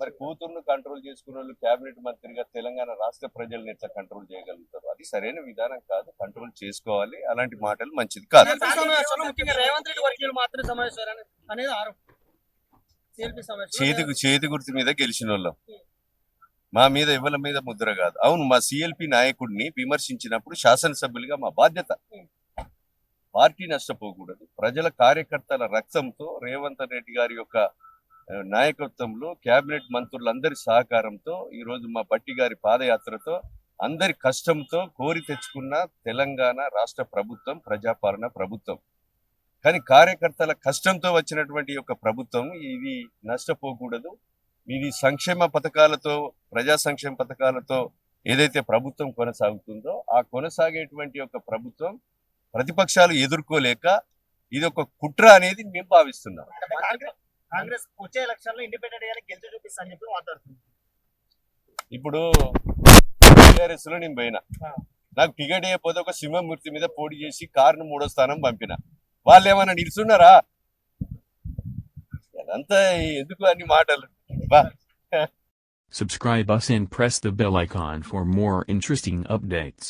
మరి కూతుర్ను కంట్రోల్ చేసుకున్న వాళ్ళు కేబినెట్ మంత్రిగా తెలంగాణ రాష్ట్ర ప్రజల్ని ఎట్లా కంట్రోల్ చేయగలుగుతారు? అది సరైన విధానం కాదు. కంట్రోల్ చేసుకోవాలి. అలాంటి మాటలు మంచిది కాదు. చేతి గుర్తు మీద గెలిచిన వాళ్ళం. మా మీద ఎవరి మీద ముద్ర కాదు. అవును, మా సిఎల్పి నాయకుడిని విమర్శించినప్పుడు శాసనసభ్యులుగా మా బాధ్యత. పార్టీ నష్టపోకూడదు. ప్రజల కార్యకర్తల రక్తంతో రేవంత్ రెడ్డి గారి యొక్క నాయకత్వంలో కేబినెట్ మంత్రులందరి సహకారంతో ఈ రోజు మా బట్టి గారి పాదయాత్రతో అందరి కష్టంతో కోరి తెచ్చుకున్న తెలంగాణ రాష్ట్ర ప్రభుత్వం ప్రజాపాలన ప్రభుత్వం. కానీ కార్యకర్తల కష్టంతో వచ్చినటువంటి యొక్క ప్రభుత్వం ఇది నష్టపోకూడదు. ఇది సంక్షేమ పథకాలతో, ప్రజా సంక్షేమ పథకాలతో ఏదైతే ప్రభుత్వం కొనసాగుతుందో ఆ కొనసాగేటువంటి యొక్క ప్రభుత్వం ప్రతిపక్షాలు ఎదుర్కోలేక ఇది ఒక కుట్ర అనేది మేము భావిస్తున్నాం. కాంగ్రెస్ వచ్చే ఎలక్షన్ లో ఇండిపెండెంట్ గా గెలిచి చూపిస్తా అని చెప్పి మాట్లాడుతుంది. ఇప్పుడు టీఆర్ఎస్ లో నేను పోయినా, నాకు టికెట్ అయిపోతే ఒక సింహమూర్తి మీద పోటీ చేసి కారును 3వ స్థానం పంపిన. వాళ్ళు ఏమన్నా నిలుచున్నారా? అదంతా ఎందుకు అన్ని మాటలు? Subscribe us and press the bell icon for more interesting updates.